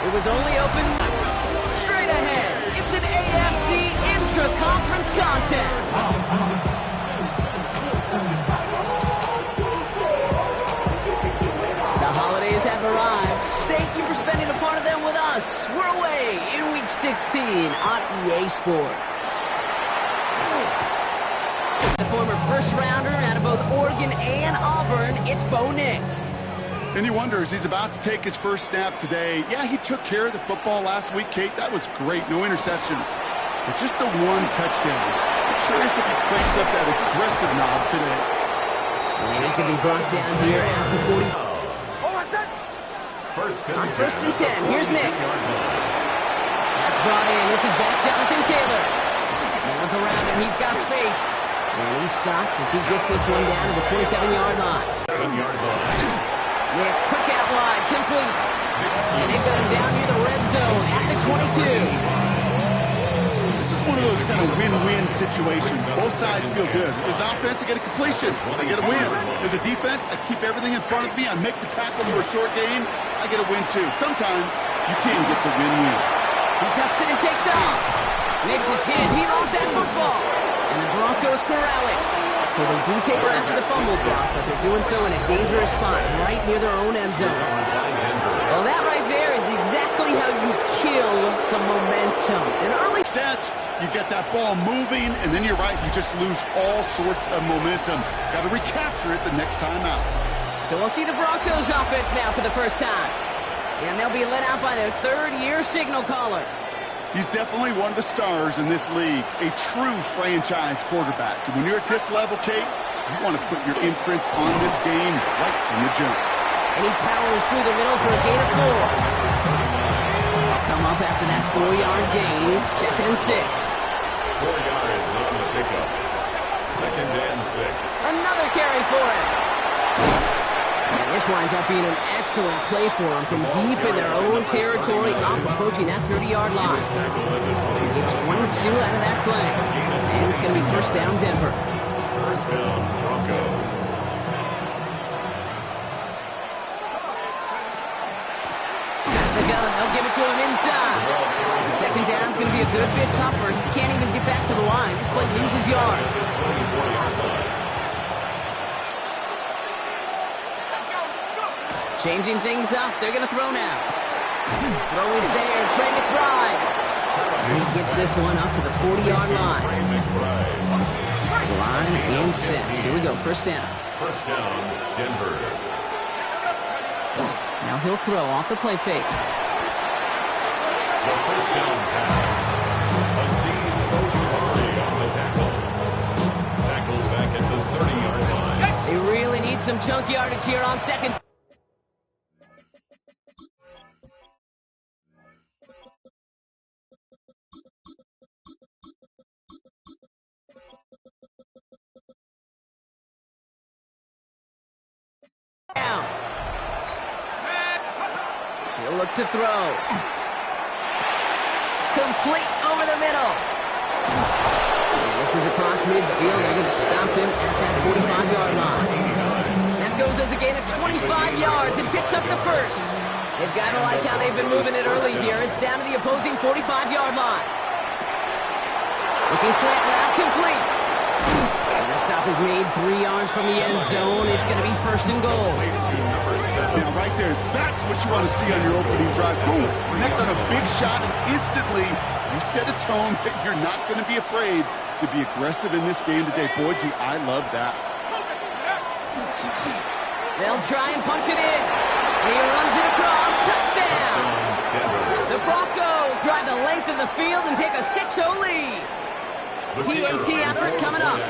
It was only open straight ahead. It's an AFC intra-conference contest. The holidays have arrived. Thank you for spending a part of them with us. We're away in Week 16 on EA Sports. The former first-rounder out of both Oregon and Auburn, it's Bo Nix. And he wonders, he's about to take his first snap today. Yeah, he took care of the football last week, Kate. That was great. No interceptions. But just the one touchdown. I'm curious if he cranks up that aggressive knob today. And he's going to be brought down here at the 40. On first and 10, here's Nix. That's brought in. It's his back, Jonathan Taylor. No one's around him. He's got space. And he's stopped as he gets this one down to the 27-yard line. Nix, quick out wide, complete. And they've got him down near the red zone at the 22. This is one of those kind of win-win situations. Both sides feel good. As an offense, I get a completion. I get a win. As a defense, I keep everything in front of me. I make the tackle for a short gain. I get a win, too. Sometimes, you can get to win-win. He tucks it and takes off. Nix is hit. He rolls that football. And the Broncos corral it. So they do take her after the fumble block, but they're doing so in a dangerous spot right near their own end zone. Well, that right there is exactly how you kill some momentum. An early success, you get that ball moving, and then you're right, you just lose all sorts of momentum. Got to recapture it the next time out. So we'll see the Broncos offense now for the first time. And they'll be led out by their third-year signal caller. He's definitely one of the stars in this league, a true franchise quarterback. And when you're at this level, Kate, you want to put your imprints on this game right from the jump. And he powers through the middle for a gain of 4. They'll come up after that 4-yard gain. It's 2nd and 6. 4 yards on the pickup. 2nd and 6. Another carry for him. And this winds up being an excellent play for them from deep in their own territory, up approaching that 30-yard line. They get 22 out of that play. And it's going to be first down, Denver. First down, Broncos. Got the gun. They'll give it to him inside. And second down's going to be a good bit tougher. He can't even get back to the line. This play loses yards. Changing things up. They're going to throw now. Throw is there. Trey McBride. And he gets this one up to the 40-yard line. Line and set. Here we go. First down. First down, Denver. Now he'll throw off the play fake. The first down pass. Aziz Ojulari on the tackle. Tackled back at the 30-yard line. They really need some chunk yardage here on second. Down. He'll look to throw. Complete over the middle. And this is across midfield. They're going to stop him at that 45-yard line. That goes as a gain of 25 yards and picks up the first. They've got to like how they've been moving it early here. It's down to the opposing 45-yard line. Looking slant route, complete. And the stop is made 3 yards from the end zone. It's going to be first and goal. Now, right there, that's what you want to see on your opening drive. Boom, connect on a big shot, and instantly you set a tone that you're not going to be afraid to be aggressive in this game today. Boy, do I love that. They'll try and punch it in. He runs it across. Touchdown. The Broncos drive the length of the field and take a 6-0 lead. PAT effort coming up.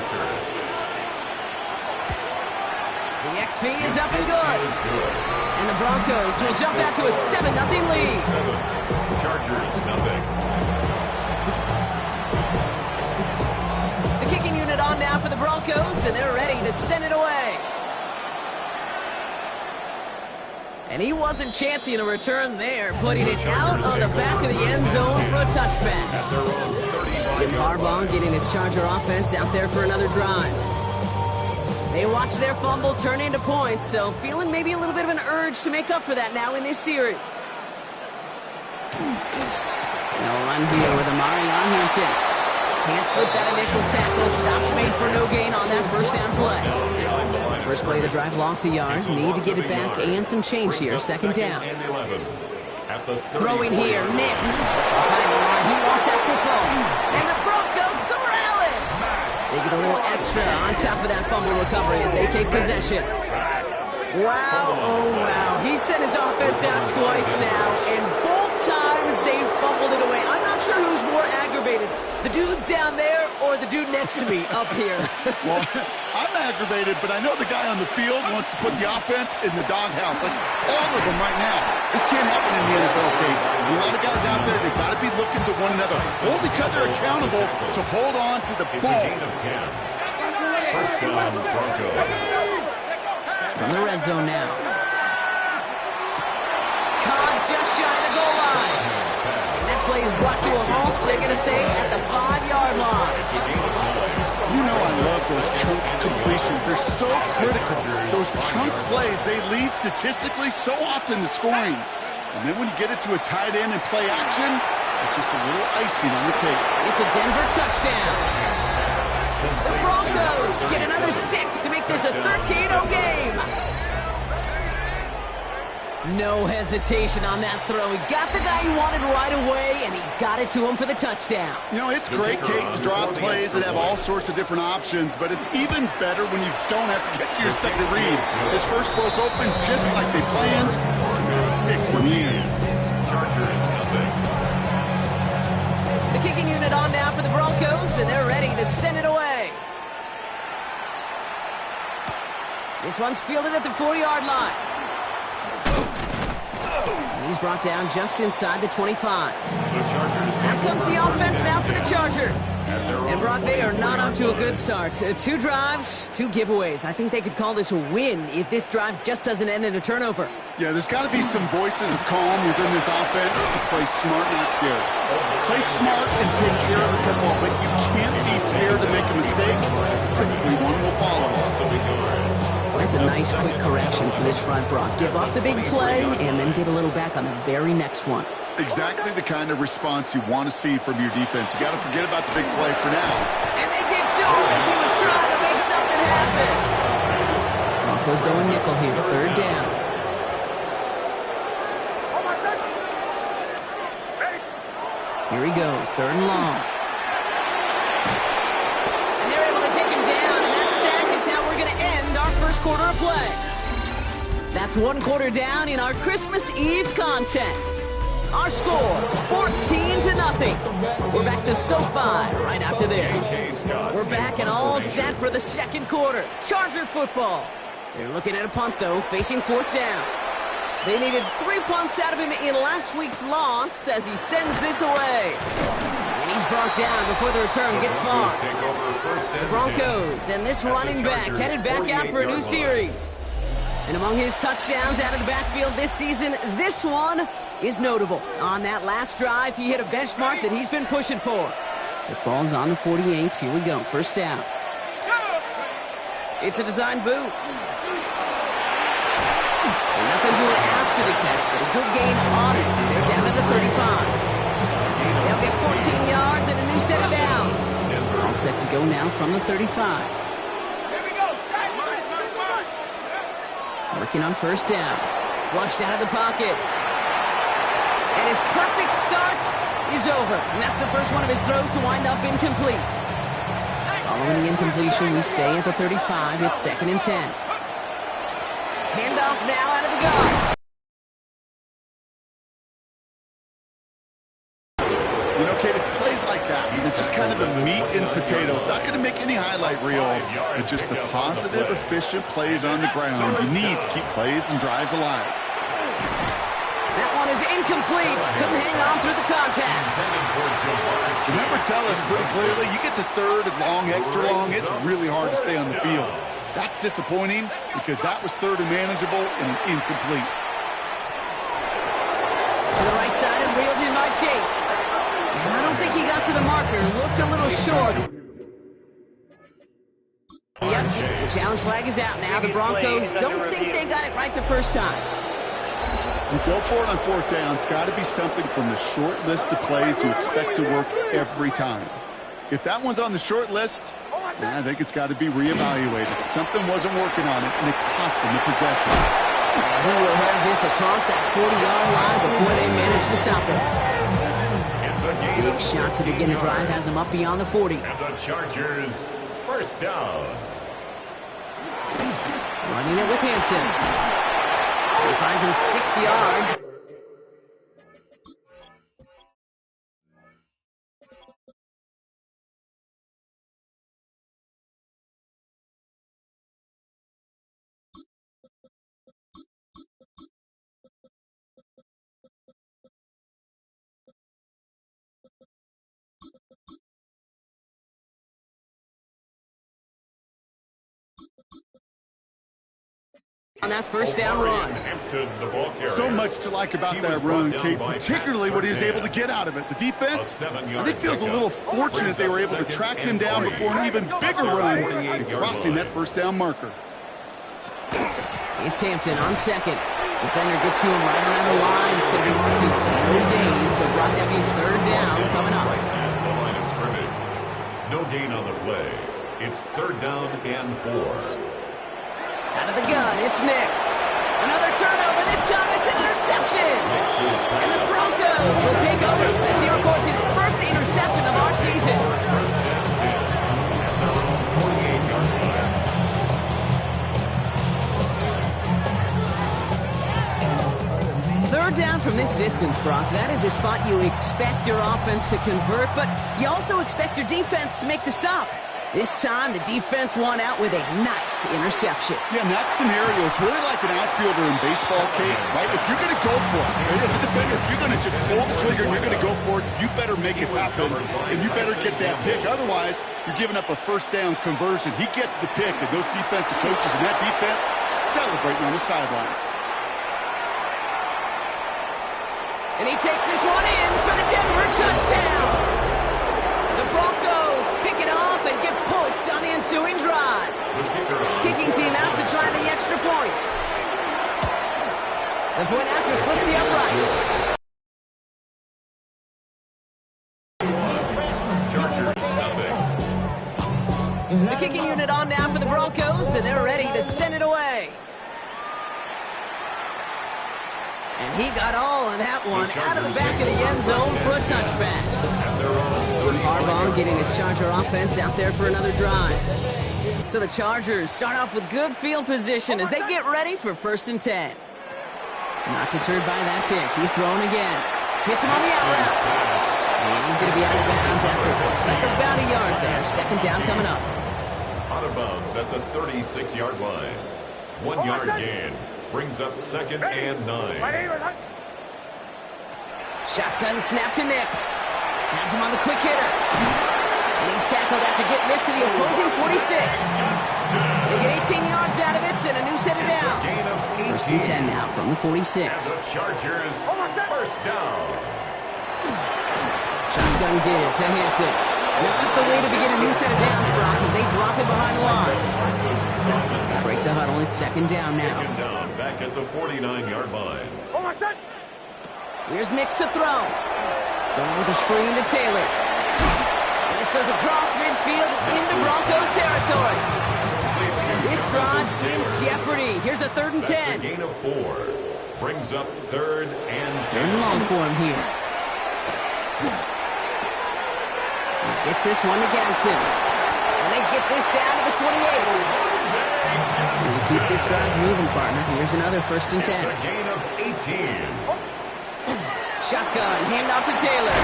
The XP is up and good. And the Broncos will jump out to a 7-0 lead. Chargers, nothing. The kicking unit on now for the Broncos, and they're ready to send it away. And he wasn't chancing a return there, putting it out on the back of the end zone for a touchback. Jim Harbaugh getting his Charger offense out there for another drive. They watch their fumble turn into points, so feeling maybe a little bit of an urge to make up for that now in this series. Run here with Amari on Hampton. Can't slip that initial tackle. Stops made for no gain on that first down play. First play of the drive lost a yard. Need to get it back and some change here. Second down. Throwing here, Nix. Behind the line, he lost that football. And the Broncos corral it. They get a little extra on top of that fumble recovery as they take possession. Wow, oh wow. He sent his offense out twice now, and both times they fumbled it away. I'm not sure who's more aggravated, the dudes down there or the dude next to me up here. Well, I'm aggravated, but I know the guy on the field wants to put the offense in the doghouse, like all of them right now. This can't happen in the NFL, Kate. A lot of guys out there, they've got to be looking to one another, hold each other accountable to hold on to the ball. First down, Broncos. From the red zone now. Caught just shy of the goal line. And that play is brought to a halt, so they're going to say at the 5-yard line. You know I love those chunk completions. They're so critical. Those chunk plays, they lead statistically so often to scoring. And then when you get it to a tight end and play action, it's just a little icing on the cake. It's a Denver touchdown. The Broncos get another 6 to make this a 13-0 game. No hesitation on that throw. He got the guy he wanted right away, and he got it to him for the touchdown. You know, it's great, Kate, to draw plays and have all sorts of different options, but it's even better when you don't have to get to your second read. His first broke open just like they planned, and that's 6 in the end. Chargers, nothing. The kicking unit on now for the Broncos, and they're ready to send it away. This one's fielded at the 4-yard line. And he's brought down just inside the 25. Out comes the offense now for the Chargers. And Brock, they are not off to a good start. 2 drives, 2 giveaways. I think they could call this a win if this drive just doesn't end in a turnover. Yeah, there's got to be some voices of calm within this offense to play smart, not scared. Play smart and take care of the football, but you can't be scared to make a mistake. Typically, one will follow. That's a nice quick correction for this front, Brock. Give up the big play and then get a little back on the very next one. Exactly the kind of response you want to see from your defense. You got to forget about the big play for now. And they get to him as he was trying to make something happen. Broncos going nickel here, 3rd down. Here he goes, 3rd and long. And they're able to take him down, and that sack is how we're going to end our first quarter of play. That's 1 quarter down in our Christmas Eve contest. Our score, 14-0. We're back to SoFi right after this. We're back and all set for the second quarter. Charger football. They're looking at a punt, though, facing 4th down. They needed 3 punts out of him in last week's loss as he sends this away. And he's brought down before the return gets far. The Broncos and this running back headed back out for a new series. And among his touchdowns out of the backfield this season, this one is notable. On that last drive, he hit a benchmark that he's been pushing for. The ball's on the 48. Here we go. First down. It's a design boot. And nothing to it after the catch, but a good gain on it. They're down to the 35. They'll get 14 yards and a new set of downs. All set to go now from the 35. Working on first down. Flushed out of the pocket. And his perfect start is over. And that's the first one of his throws to wind up incomplete. Following the incompletion, we stay at the 35. It's 2nd and 10. Handoff now out of the gun. You know, Kate, it's plays like that. It's just kind of the meat and potatoes. Not going to make any highlight reel, but just the positive, efficient plays on the ground. You need to keep plays and drives alive. That one is incomplete. Couldn't hang on through the contact. The numbers tell us pretty clearly, you get to 3rd and long, extra long, it's really hard to stay on the field. That's disappointing because that was 3rd and manageable and an incomplete. To the right side and reeled in by Chase. And I don't think he got to the marker. Looked a little short. Yep, the challenge flag is out now. The Broncos don't think they got it right the first time. You go for it on fourth down. It's got to be something from the short list of plays you expect to work every time. If that one's on the short list, I think it's got to be reevaluated. Something wasn't working on it, and it cost them the possession. He will have this across that 40-yard line before they manage to stop it. Big shot to begin the drive has him up beyond the 40. And the Chargers, first down. Running it with Hampton. He finds him 6 yards. On that first down run. So much to like about that run, Kate, particularly what he was able to get out of it. The defense, I think, feels a little fortunate they were able to track him down before an even bigger run and crossing that first down marker. It's Hampton on second. Defender gets to him right around the line. It's going to be marked as no gain, so Brock, that means third down coming up. The line of scrimmage. No gain on the play. It's third down and 4. Out of the gun, it's Nix. Another turnover. This time it's an interception. And the Broncos will take over as he records his first interception of our season. First down 10. At their own 48-yard line. Third down from this distance, Brock. That is a spot you expect your offense to convert, but you also expect your defense to make the stop. This time, the defense won out with a nice interception. Yeah, in that scenario, it's really like an outfielder in baseball, Kate, right? If you're going to go for it, as a defender, if you're going to just pull the trigger and you're going to go for it, you better make it happen, and you better get that pick. Otherwise, you're giving up a first down conversion. He gets the pick, and those defensive coaches and that defense celebrating on the sidelines. And he takes this one in for the Denver touchdown. The Broncos pick it off and get points on the ensuing drive. Kicking team out to try the extra points. The point after splits the uprights. Chargers, nothing. The kicking unit on now for the Broncos, and they're ready to send it away. And he got all of that one out of the back of the end zone for a touchback. Harbaugh getting his Charger offense out there for another drive. So the Chargers start off with good field position as they get ready for 1st and 10. Not deterred by that pick. He's throwing again. Hits him on the out route. And he's going to be out of bounds after it looks like about a yard there. 2nd down coming up. Out of bounds at the 36-yard line. 1 yard gain. Brings up 2nd and 9. Shotgun snap to Nix. Has him on the quick hitter. And he's tackled after getting this to the opposing 46. They get 18 yards out of it and a new set of downs. 1st and 10 now from the 46. The Chargers, first down. Shotgun give to Hampton. Not the way to begin a new set of downs, Brock, as they drop it behind the line. Break the huddle. It's 2nd down now. Second down, back at the 49-yard line. Here's Nix to throw. Going with the screen to Taylor. And this goes across midfield into Broncos territory. This drive in jeopardy. Here's a 3rd and 10. That's a gain of 4. Brings up 3rd and 10. Third and long for him here. He gets this one to Gadsden. And they get this down to the 28. And to keep this drive moving, partner, here's another 1st and 10. It's a gain of 18. Shotgun, handoff to Taylor.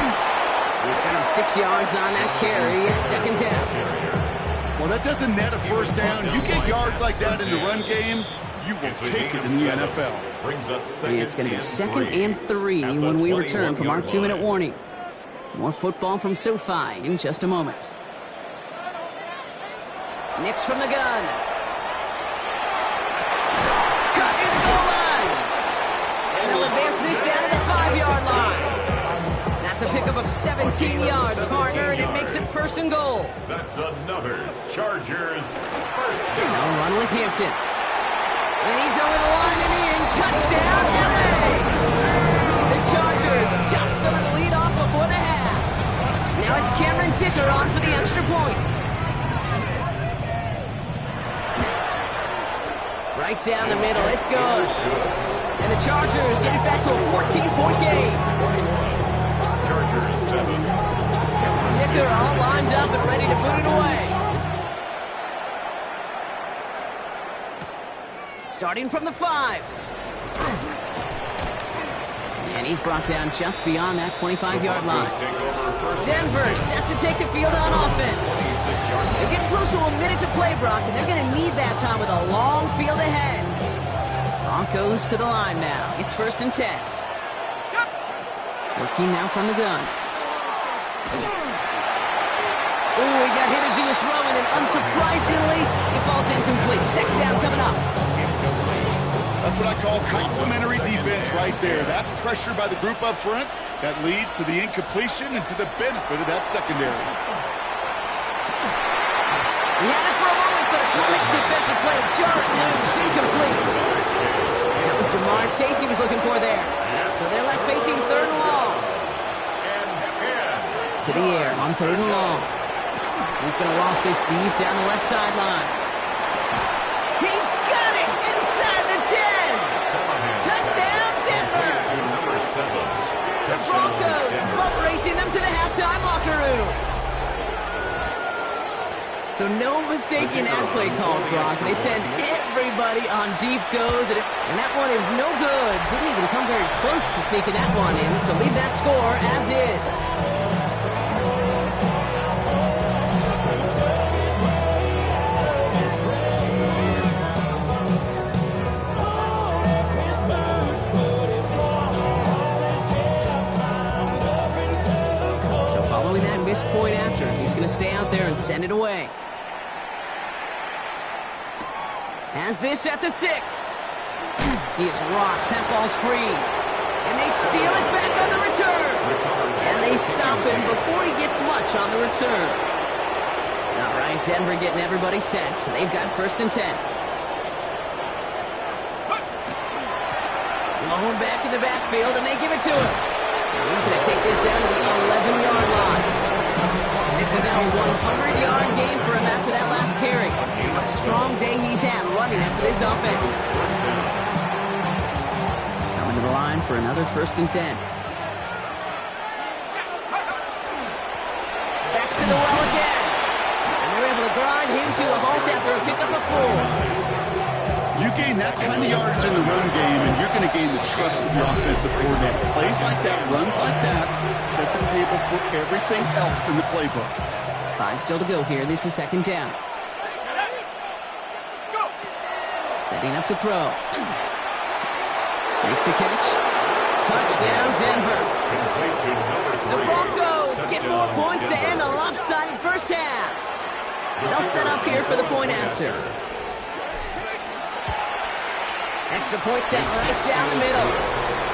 He's got him 6 yards on that carry. It's 2nd down. Well, that doesn't net a first down. You get yards like that in the run game, you will take it in the NFL. Brings up And it's going to be 2nd and 3 when we return from our 2-minute warning. More football from SoFi in just a moment. Nix from the gun. Cut near the goal line. And they'll advance this down to the 5-yard line. That's a pickup of 17 yards, partner, and it makes it 1st and goal. That's another Chargers first down. Now run with Hampton. And he's over the line and in. Touchdown, LA! some of the lead off before the half. Now it's Cameron Dicker on for the extra point. Right down the middle, it's good. And the Chargers get it back to a 14-point game. Chargers 7. Dicker all lined up and ready to put it away. Starting from the 5. And he's brought down just beyond that 25-yard line. Denver set to take the field on offense. They're getting close to a minute to play, Brock, and they're going to need that time with a long field ahead. Broncos to the line now. It's 1st and 10. Working now from the gun. Ooh, he got hit as he was throwing, and unsurprisingly, it falls incomplete. 2nd down coming up. That's what I call complimentary defense right there. That pressure by the group up front, that leads to the incompletion and to the benefit of that secondary. He had it for a moment, but a quick defensive play to jar it loose. Incomplete. That was Jamar Chase he was looking for there. So they're left facing 3rd and long. To the air on 3rd and long. He's going to loft this deep down the left sideline. He's got it inside the 10. Touchdown, Denver. The Broncos boat racing them to the halftime locker room. So no mistaking that play call, Brock. They send everybody on deep goes, and that one is no good. Didn't even come very close to sneaking that one in, so leave that score as is. Point after, he's going to stay out there and send it away. Has this at the 6. He is rocked. That ball's free. And they steal it back on the return. And they stop him before he gets much on the return. All right, Denver getting everybody set. They've got 1st and 10. Blown back in the backfield, and they give it to him. And he's going to take this down to the 11-yard line. This is now a 100-yard game for him after that last carry. What a strong day he's had running after this offense. Coming to the line for another 1st and 10. Back to the well again. And they're able to grind him to a halt after a pickup of 4. You gain that kind of yardage in the run game, and you're going to gain the trust of your offensive coordinator. Plays like that, runs like that, set the table for everything else in the playbook. 5 still to go here. This is 2nd down. Setting up to throw. Makes the catch. Touchdown, Denver. The Broncos get more points to end a lopsided first half. They'll set up here for the point after. Extra point set right down the middle.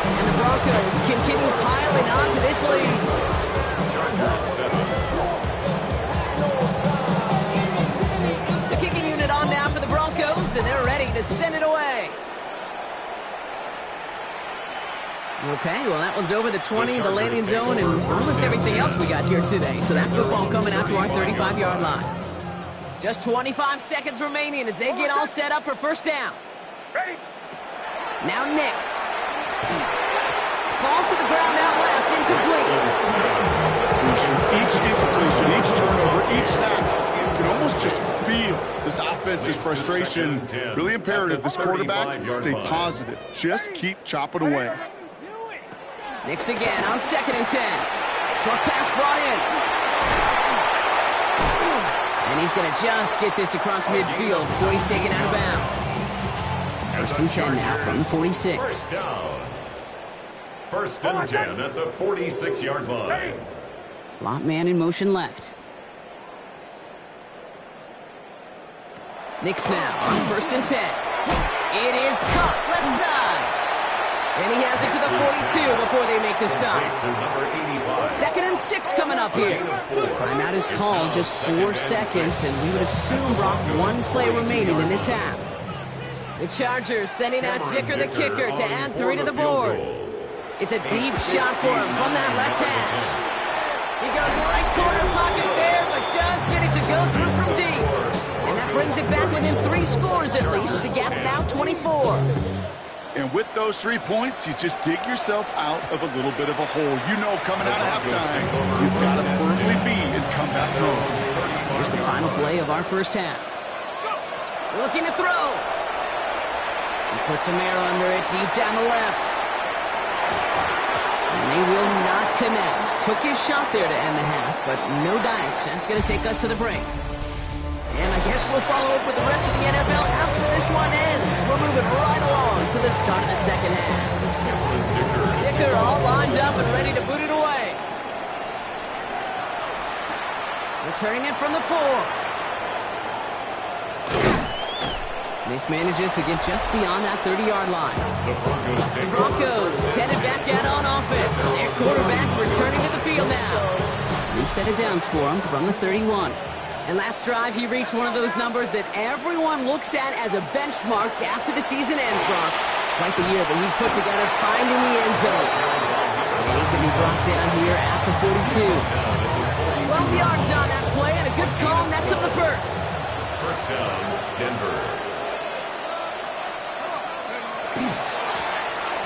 And the Broncos continue piling onto this lead. The kicking unit on now for the Broncos, and they're ready to send it away. Okay, well, that one's over the 20, the landing zone, and almost everything else we got here today. So that football coming out to our 35-yard line. Just 25 seconds remaining as they get all set up for 1st down. Ready? Now Nix. Falls to the ground out left, incomplete. Each incompletion, each turnover, each sack, you can almost just feel this offense's frustration. Really imperative, this quarterback, stay positive. Just keep chopping away. Nix again on 2nd and 10. Short pass brought in. And he's going to just get this across midfield before he's taken out of bounds. 1st and 10 now from the 46. 1st down. 1st and 10 at the 46-yard line. Slot man in motion left. Nix now on 1st and 10. It is caught left side. And he has it to the 42 before they make the stop. 2nd and 6 coming up here. Timeout is called, just 4 seconds, and we would assume, Brock, 1 play remaining in this half. The Chargers sending out Dicker the kicker to add 3 to the board. It's a deep shot for him from that left corner pocket there, but just get it to go through from deep. And that brings it back within 3 scores at least. The gap now 24. And with those 3 points, you just dig yourself out of a little bit of a hole. You know, coming out of halftime, you've got to firmly be and come back home. Here's the final play of our first half. Looking to throw. He puts some air under it, deep down the left. And they will not connect. Took his shot there to end the half, but no dice. That's going to take us to the break. And I guess we'll follow up with the rest of the NFL after this one ends. We're moving right along to the start of the second half. Dicker all lined up and ready to boot it away. Returning it from the 4. Mismanages to get just beyond that 30-yard line. The Broncos headed back out on offense. Their quarterback returning to the field now. New set of downs for him from the 31. And last drive, he reached one of those numbers that everyone looks at as a benchmark after the season ends, Brock. Quite the year that he's put together finding the end zone. And he's going to be brought down here at the 42. 12 yards on that play, and a good call nets up the first. First down, Denver.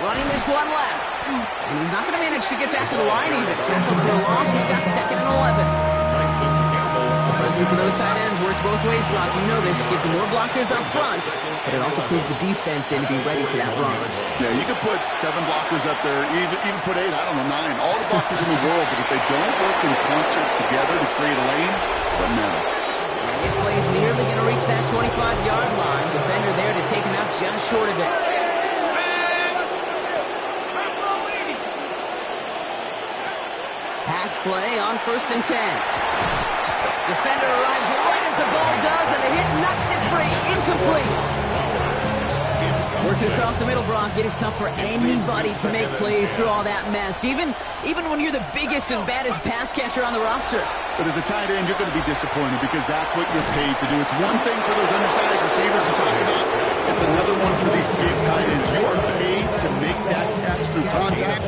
Running this one left. And he's not going to manage to get back to the line even. Tackle for a loss. We've got 2nd and 11. The presence of those tight ends works both ways, Brock. You know this. Gives them more blockers up front, but it also pulls the defense in to be ready for that run. Yeah, you could put 7 blockers up there, even put 8, I don't know, 9. All the blockers in the world, but if they don't work in concert together to create a lane, it doesn't matter. And this play is nearly going to reach that 25-yard line. Defender there to take him out just short of it. Pass play on 1st and 10. Defender arrives right as the ball does, and the hit knocks it free. Incomplete. Working across the middle, Brock, it is tough for anybody to make plays through all that mess, even when you're the biggest and baddest pass catcher on the roster. But as a tight end, you're going to be disappointed because that's what you're paid to do. It's one thing for those undersized receivers you talk about. It's another one for these big tight ends. You are paid to make that catch through contact.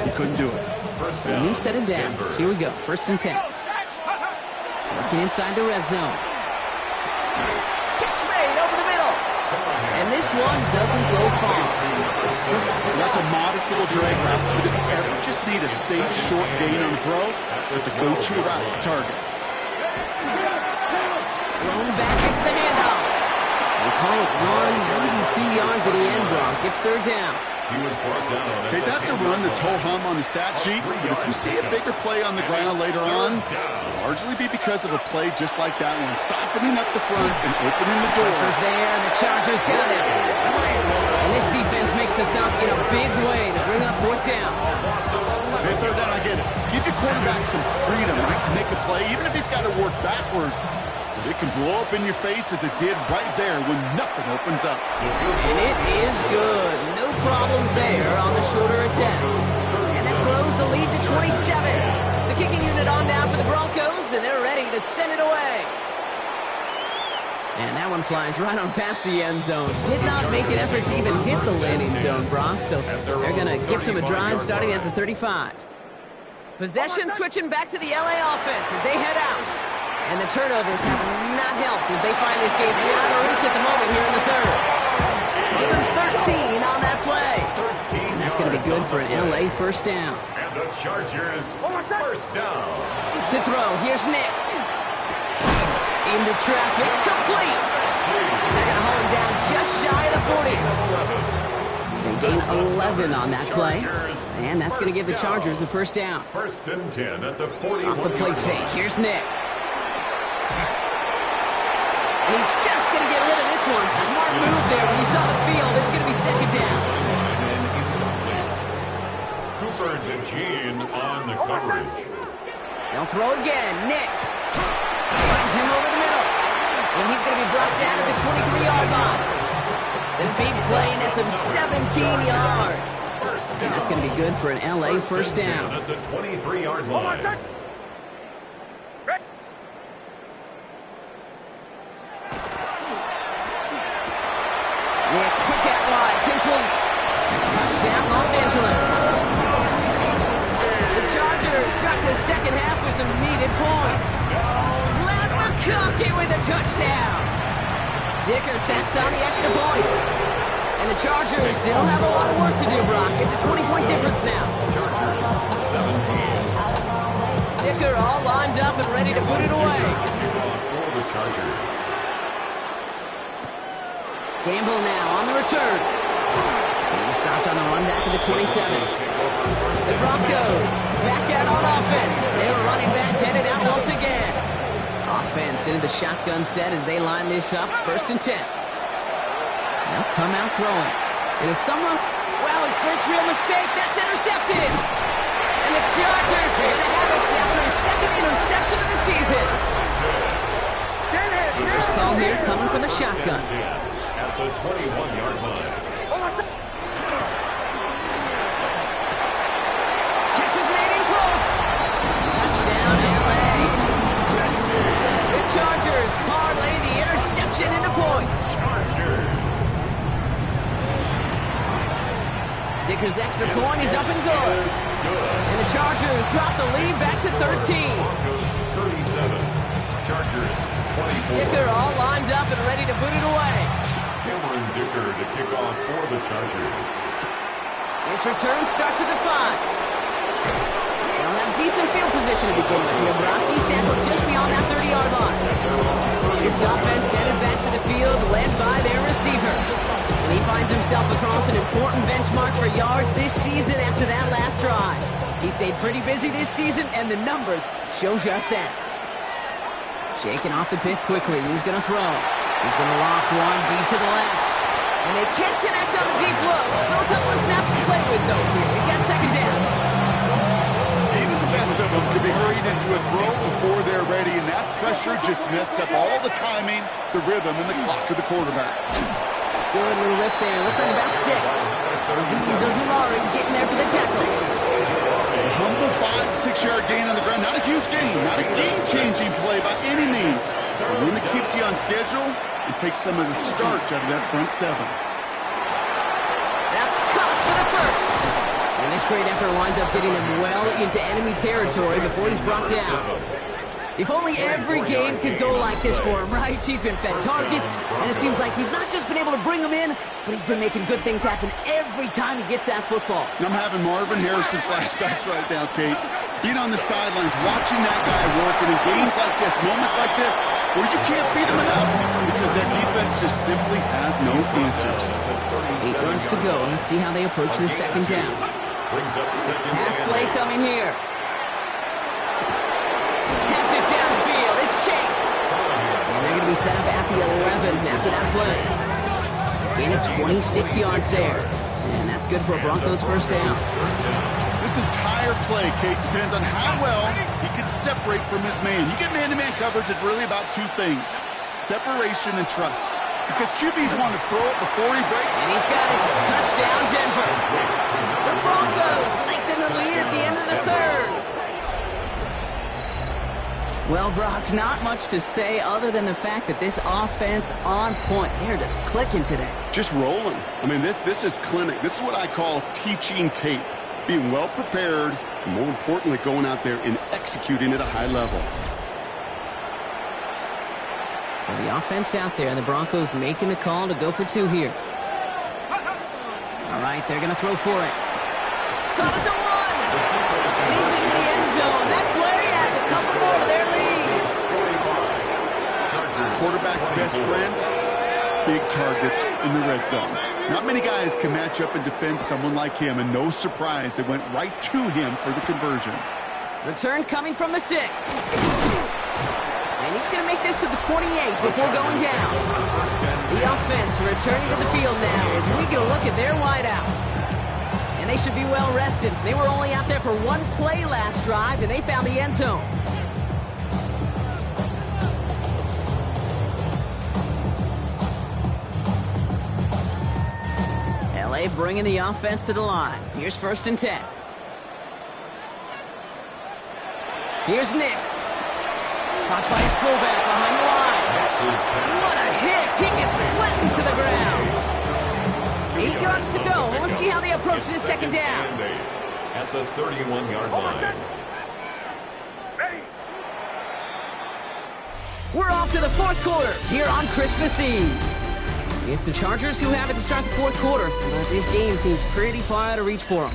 You couldn't do it. So a new set of downs. Here we go. 1st and 10. Looking inside the red zone. Catch made over the middle. And this one doesn't go far. That's a modest little drag route, but if you ever just need a safe, short gain on the throw, it's a go-to route to target. Thrown back, it's the handoff. We'll call it 1, maybe 2 yards at the end, Brock. It's 3rd down. Okay, that's a run that's ho-hum on the stat sheet, but if you see a bigger play on the ground later on, it'll largely be because of a play just like that one, softening up the front and opening the door. Pressure's there, and the Chargers got him. And this defense makes the stop in a big way to bring up 4th down. Hey, 3rd down, I get it. Give your quarterback some freedom, right, to make a play, even if he's got to work backwards. It can blow up in your face as it did right there when nothing opens up. And it is good. No problems there on the shorter attempt. And that grows the lead to 27. The kicking unit on down for the Broncos, and they're ready to send it away. And that one flies right on past the end zone. Did not make an effort to even hit the landing zone, Brock, so they're going to gift him a drive starting at the 35. Possession switching back to the LA offense as they head out. And the turnovers have not helped as they find this game out of reach at the moment here in the 3rd. Even 13 on that play. And that's going to be good for an LA 1st down. And the Chargers 1st down. To throw, here's Nix. Into traffic, complete. And they're going to hold him down just shy of the 40. They gain 11 on that play. And that's going to give the Chargers the 1st down. 1st and 10 at the 40. Off the play fake, here's Nix. He's just going to get rid of this one. Smart move there. When he saw the field, it's going to be 2nd down. Cooper DeJean on the coverage. They'll throw again. Nix finds him over the middle. And he's going to be brought down at the 23-yard line. The big play nets him 17 yards. And that's going to be good for an LA 1st down. At the 23-yard line. Nix, quick out wide, complete. Touchdown, Los Angeles. The Chargers start the second half with some needed points. Let McConkey with a touchdown. Dicker tacks on the extra point. And the Chargers still have a lot of work to do, Brock. It's a 20-point difference now. Chargers 17. Dicker all lined up and ready to put it away. For the Chargers. Gamble now on the return. He stopped on the run back of the 27. The Broncos back out on offense. Their running back headed out once again. Offense into the shotgun set as they line this up. 1st and 10. Now come out throwing. It is someone. Wow, his first real mistake. That's intercepted. And the Chargers are going to have it after his second interception of the season. First call here coming from the shotgun. At the 21-yard line. Catch is made in close. Touchdown, LA. The Chargers parlay the interception into points. Dicker's extra point is up and good. And the Chargers drop the lead back to 13. Broncos 37. Chargers 24. Dicker all lined up and ready to put it away. Cameron Dicker to kick off for the Chargers. This return starts at the 5. They'll have decent field position to begin with here. Brock Eastantle just beyond that 30-yard line. This offense headed back to the field, led by their receiver. And he finds himself across an important benchmark for yards this season after that last drive. He stayed pretty busy this season, and the numbers show just that. Shaking off the pick quickly. He's going to throw. He's going to loft one deep to the left. And they can't connect on the deep look. Still a couple of snaps to play with, though, here. They got second down. Even the best of them could be hurried into a throw before they're ready, and that pressure just messed up all the timing, the rhythm, and the clock of the quarterback. Good little rip there. Looks like about 6. Azeez Ojulari getting there for the tackle. A humble 5-6 yard gain on the ground. Not a huge gain, not a game-changing play by any means. But one that keeps you on schedule and takes some of the starch out of that front 7. That's caught for the first. And this great effort winds up getting him well into enemy territory before he's brought down. If only every game could go like this for him, right? He's been fed targets, and it seems like he's not just been able to bring them in, but he's been making good things happen every time he gets that football. I'm having Marvin Harrison flashbacks right now, Kate. Being on the sidelines, watching that guy work, and in games like this, moments like this, where you can't feed him enough because that defense just simply has no answers. 8 runs to go. Let's see how they approach the second down. Brings up second. Pass play coming here. Pass it downfield. It's Chase. And they're going to be set up at the 11 after that play. Gain of 26 yards there. And that's good for a Broncos first down. This entire play, Kate, depends on how well he can separate from his man. You get man-to-man coverage, it's really about 2 things: separation and trust. Because QBs want to throw it before he breaks. And he's got it. Touchdown, Denver. The Broncos lengthen the lead at the end of the 3rd. Well, Brock, not much to say other than the fact that this offense on point. They're just clicking today. Just rolling. I mean, this is clinic. This is what I call teaching tape. Being well prepared, and more importantly, going out there and executing at a high level. So the offense out there, and the Broncos making the call to go for 2 here. All right, they're going to throw for it. Caught at the 1. And he's into the end zone. That play adds a couple more to their lead. Quarterback's best friend, big targets in the red zone. Not many guys can match up and defend someone like him, and no surprise, they went right to him for the conversion. Return coming from the 6. And he's going to make this to the 28 before going down. The offense returning to the field now as we get a look at their wideouts. And they should be well rested. They were only out there for 1 play last drive, and they found the end zone. LA bringing the offense to the line. Here's 1st and 10. Here's Nix. Caught by his fullback behind the line. What a hit! He gets flattened to the ground. 8 yards to go. Let's see how they approach this second down. At the 31-yard line. We're off to the fourth quarter here on Christmas Eve. It's the Chargers who have it to start the fourth quarter, but this game seems pretty far out of reach for them.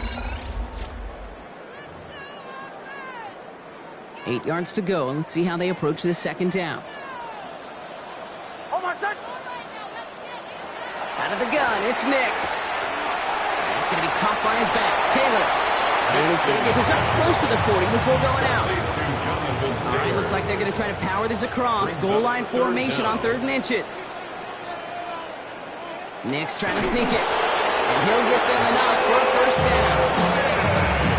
8 yards to go, and let's see how they approach this second down. Out of the gun, it's Nix. That's going to be caught by his back. Taylor. And he's going to get this up close to the 40 before going out. All right, looks like they're going to try to power this across. Goal line formation on 3rd and inches. Nix trying to sneak it. And he'll get them enough for a first down.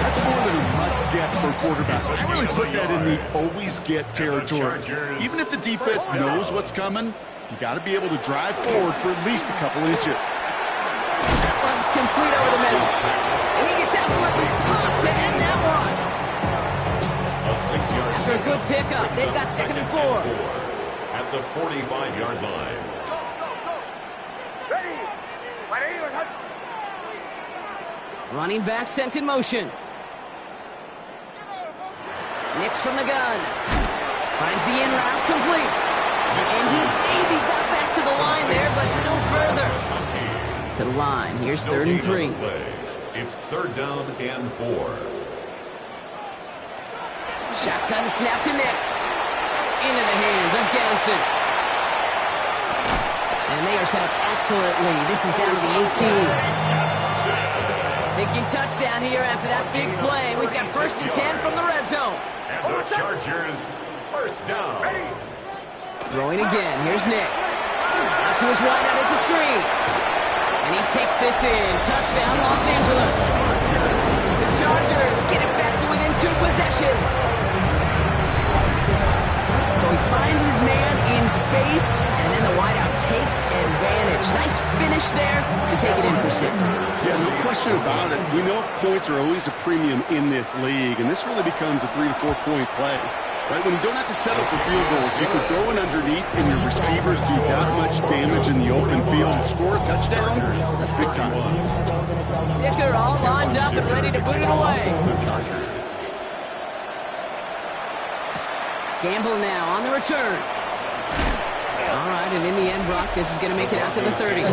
That's more than a must-get for a quarterback. I really put that in the always-get territory. Even if the defense knows what's coming, you got to be able to drive forward for at least a couple inches. That one's complete over the middle. And he gets absolutely popped to end that one. After a good pickup, they've got 2nd and 4. At the 45-yard line. Running back sent in motion. Nix from the gun. Finds the in route complete. And he maybe got back to the line there, but no further. To the line. Here's 3rd and 3. It's 3rd down and 4. Shotgun snap to Nix. Into the hands of Ganson. And they are set up excellently. This is down to the 18. Thinking touchdown here after that big play. We've got 1st and 10 from the red zone. And the Chargers, 1st down. Throwing again. Here's Nix. Out to his wide out. It's a screen. And he takes this in. Touchdown, Los Angeles. The Chargers get it back to within 2 possessions. So he finds his man in space, and then the wideout takes advantage. Nice finish there to take it in for 6. Yeah, no question about it. We know points are always a premium in this league, and this really becomes a 3 to 4 point play. Right, when you don't have to settle for field goals, you can throw it underneath and your receivers do that much damage in the open field and score a touchdown. That's big time. Dicker all lined up and ready to put it away. Gamble now on the return. All right, and in the end, Brock, this is going to make it out to the 30.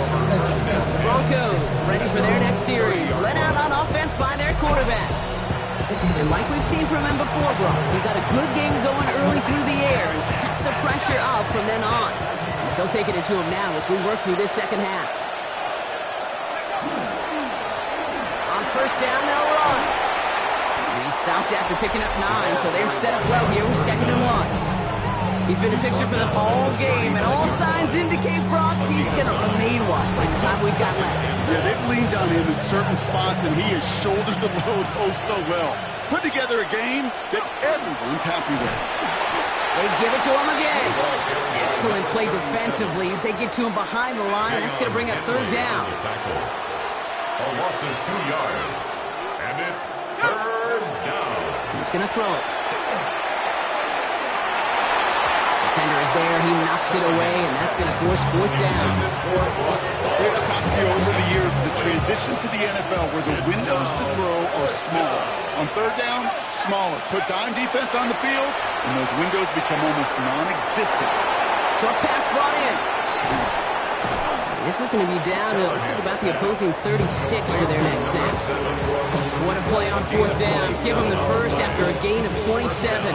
Broncos ready for their next series. Let out on offense by their quarterback. And like we've seen from him before, Brock, he got a good game going early through the air and kept the pressure up from then on. He's still taking it to him now as we work through this second half. On 1st down, they'll run. And he stopped after picking up 9, so they're set up well here with 2nd and 1. He's been a fixture for them all game, and all signs indicate, Brock, he's going to remain one by the time we've got left. Yeah, they've leaned on him in certain spots, and he has shouldered the load oh so well. Put together a game that everyone's happy with. They give it to him again. Excellent play defensively as they get to him behind the line. That's going to bring a 3rd down. A loss of 2 yards, and it's 3rd down. He's going to throw it. Defender is there. He knocks it away, and that's going to force 4th down. I've talked to you over the years, the transition to the NFL where the windows to throw are smaller. On 3rd down, smaller. Put dime defense on the field, and those windows become almost non-existent. Short pass brought in. This is going to be down to, looks like about the opposing 36 for their next snap. What a play on 4th down. Give them the first after a gain of 27.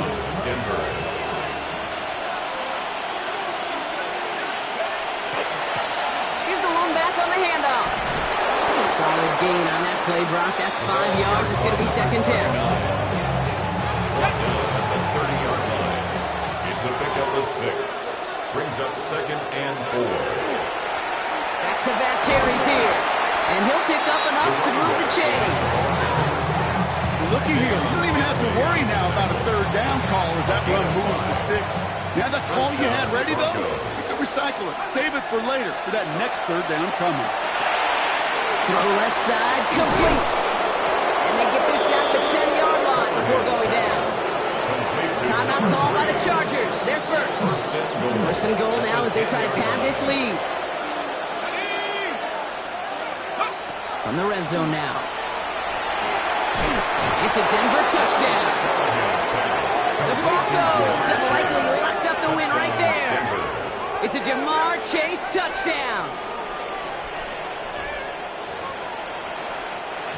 Solid gain on that play, Brock. That's 5 yards. It's going to be 2nd down. At the 30-yard line. It's a pickup of 6. Brings up 2nd and 4. Back-to-back carries here. And he'll pick up enough to move the chains. Looky here. You don't even have to worry now about a 3rd down call as that run moves the sticks. Now that call you had ready, though, you can recycle it. Save it for later for that next 3rd down coming. Throw left side, complete. And they get this down to the 10-yard line before going down. Timeout call by the Chargers. They're first. 1st and goal now as they try to pad this lead. From the red zone now. It's a Denver touchdown. The Broncos have likely locked up the win right there.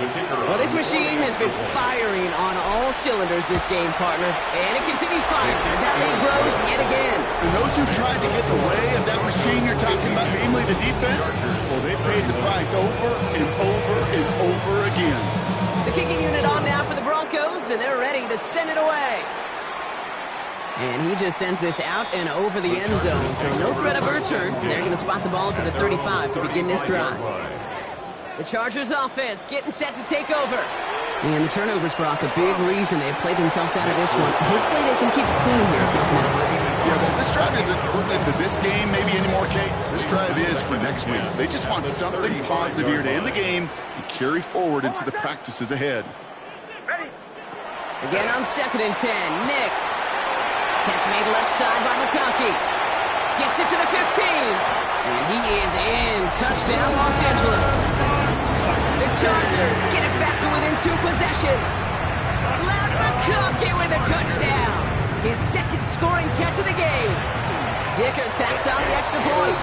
Well, this machine has been firing on all cylinders this game, partner. And it continues firing as that lead grows yet again. And those who've tried to get in the way of that machine you're talking about, namely the defense, well, they paid the price over and over and over again. The kicking unit on now for the Broncos, and they're ready to send it away. And he just sends this out and over the end zone, so no threat of a return. They're going to spot the ball up at the 35 to begin this drive. The Chargers offense getting set to take over. And the turnovers, Brock, a big reason they've played themselves out of this one. Hopefully they can keep it clean here if nothing else. Yeah, but this drive isn't pertinent to this game maybe anymore, Kate. This drive is for next week. They just want something positive here to end the game and carry forward into the practices ahead. Again on 2nd and 10, Nix. Catch made left side by McConkey. Gets it to the 15. And he is in. Touchdown, Los Angeles. The Chargers get it back to within 2 possessions. Lad McConkey with a touchdown. His second scoring catch of the game. Dicker tacks on the extra point.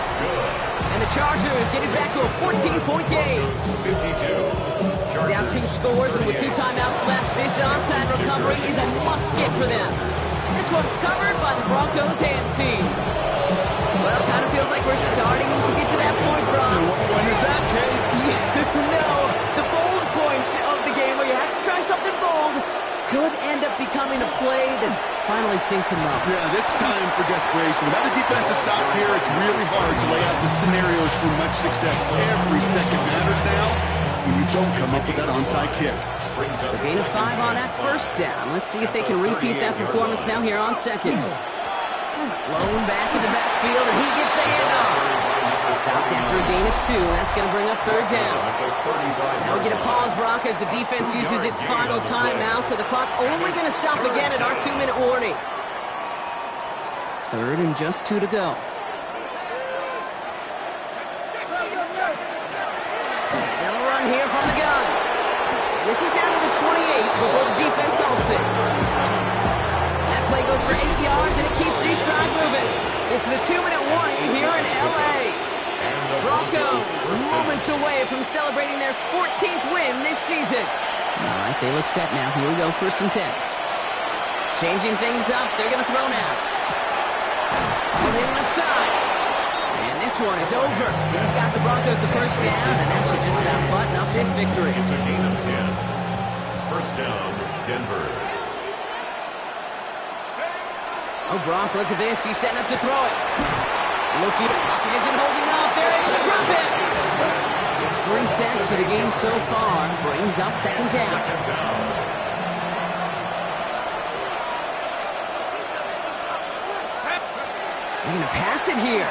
And the Chargers get it back to a 14-point game. Down 2 scores, and with 2 timeouts left, this onside recovery is a must-get for them. This one's covered by the Broncos hands team. Well, kind of feels like we're starting to get to that point, Brock. When is that, Kate? You know, the bold point of the game where you have to try something bold could end up becoming a play that finally sinks him up. Yeah, it's time for desperation. Without a defensive stop here, it's really hard to lay out the scenarios for much success. Every second matters now when you don't come up with that onside kick. So gain of 5 on that first down. Let's see if they can repeat that performance now here on second. Blown back in the backfield, and he gets the handoff. Stopped after a gain of 2. That's going to bring up 3rd down. Now we get a pause, Brock, as the defense uses its final timeout. So the clock only going to stop again at our 2-minute warning. 3rd and just 2 to go. Now a run here from the gun. This is down to the 28 before the defense halts it. That play goes for 8 yards, and it keeps this drive moving. It's the 2-minute warning here in L.A. Broncos moments away from celebrating their 14th win this season. All right, they look set now. Here we go, 1st and 10. Changing things up. They're going to throw now. On the left side. And this one is over. He's got the Broncos the first down, and that should just about button up this victory. It's a gain of 10. 1st down, Denver. Oh, Brock, look at this. He's setting up to throw it. Looking, pocket isn't holding up. They're able to drop it. It's 3 sacks for the game so far. Brings up 2nd down. They're going to pass it here.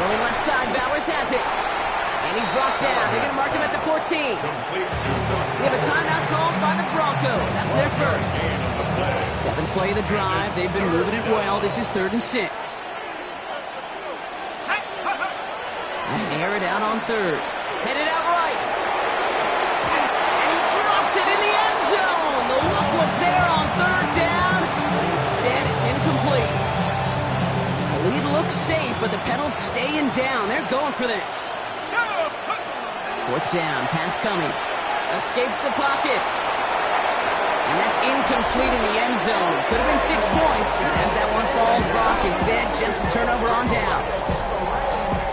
Going left side, Bowers has it. And he's brought down. They're going to mark him at the 14. We have a timeout called by the Broncos. That's their first. 7th play of the drive. They've been moving it well. This is 3rd and 6. And air it out on 3rd. Headed out right. And he drops it in the end zone. The look was there on 3rd down. Instead, it's incomplete. The lead looks safe, but the pedals staying down. They're going for this. 4th down. Pass coming. Escapes the pocket. And that's incomplete in the end zone. Could have been 6 points. As that one falls, Brock, instead, just a turnover on downs.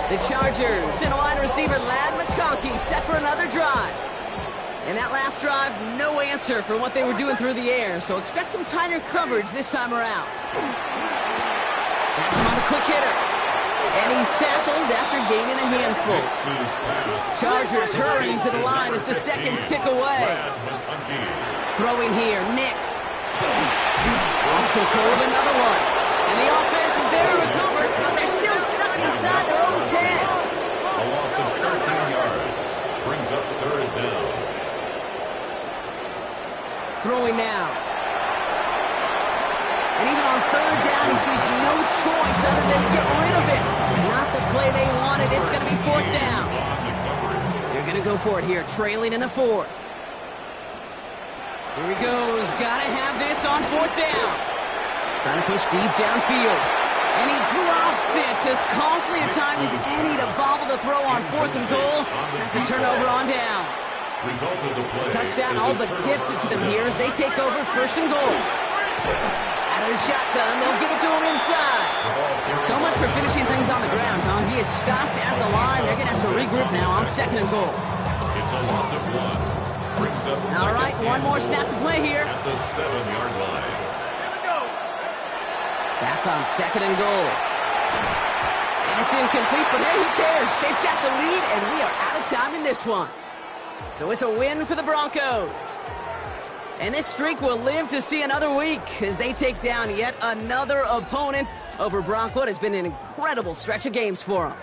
The Chargers and wide receiver Lad McConkey set for another drive. And that last drive, no answer for what they were doing through the air. So expect some tighter coverage this time around. That's him on the quick hitter. And he's tackled after gaining a handful. Chargers hurrying to the line as the seconds tick away. Throwing here, Nix. Lost control of another one. And the offense is there to recover, but they're still stuck inside their own 10. A loss of 13 yards brings up 3rd down. Throwing now. And even on 3rd down, he sees no choice other than to get rid of it. Not the play they wanted. It's going to be 4th down. They're going to go for it here, trailing in the 4th. Here he goes. Got to have this on 4th down. Trying to push deep downfield. And he drops it. As costly a time as any to bobble the throw on 4th and goal. That's a turnover on downs. Result of the play. Touchdown all but gifted to them here as they take over 1st and goal. Out of the shotgun, they'll give it to him inside. So much for finishing things on the ground, huh? He is stopped at the line. They're going to have to regroup now on 2nd and goal. It's a loss of 1. Brings up All right, one more snap to play here. at the 7-yard line. Back on 2nd and goal. And it's incomplete, but hey, who cares? They've got the lead, and we are out of time in this one. So it's a win for the Broncos. And this streak will live to see another week as they take down yet another opponent over Broncos. What has been an incredible stretch of games for them.